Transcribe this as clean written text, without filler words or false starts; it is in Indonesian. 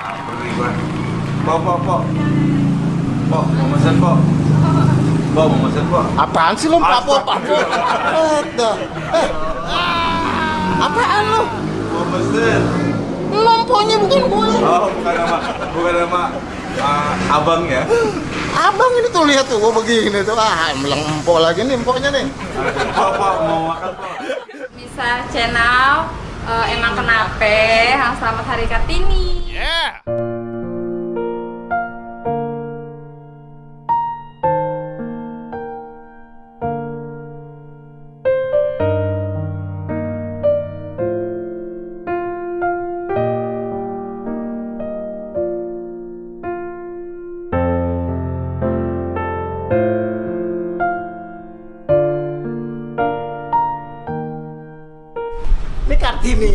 Pergi gua. Pok. Pok, mau mesen pok. Pok, mau mesen pok. Apaan sih lo papo? Apaan lo? Mau mesen. Nomponya bukan gue. Oh, bukan nama abang ya. Abang ini tuh lihat tuh, gue begini tuh. Meleng empok lagi nih empoknya nih. Pok, mau makan pok. Bisa channel Emang Kenape, selamat Hari Kartini. Ini Kartini.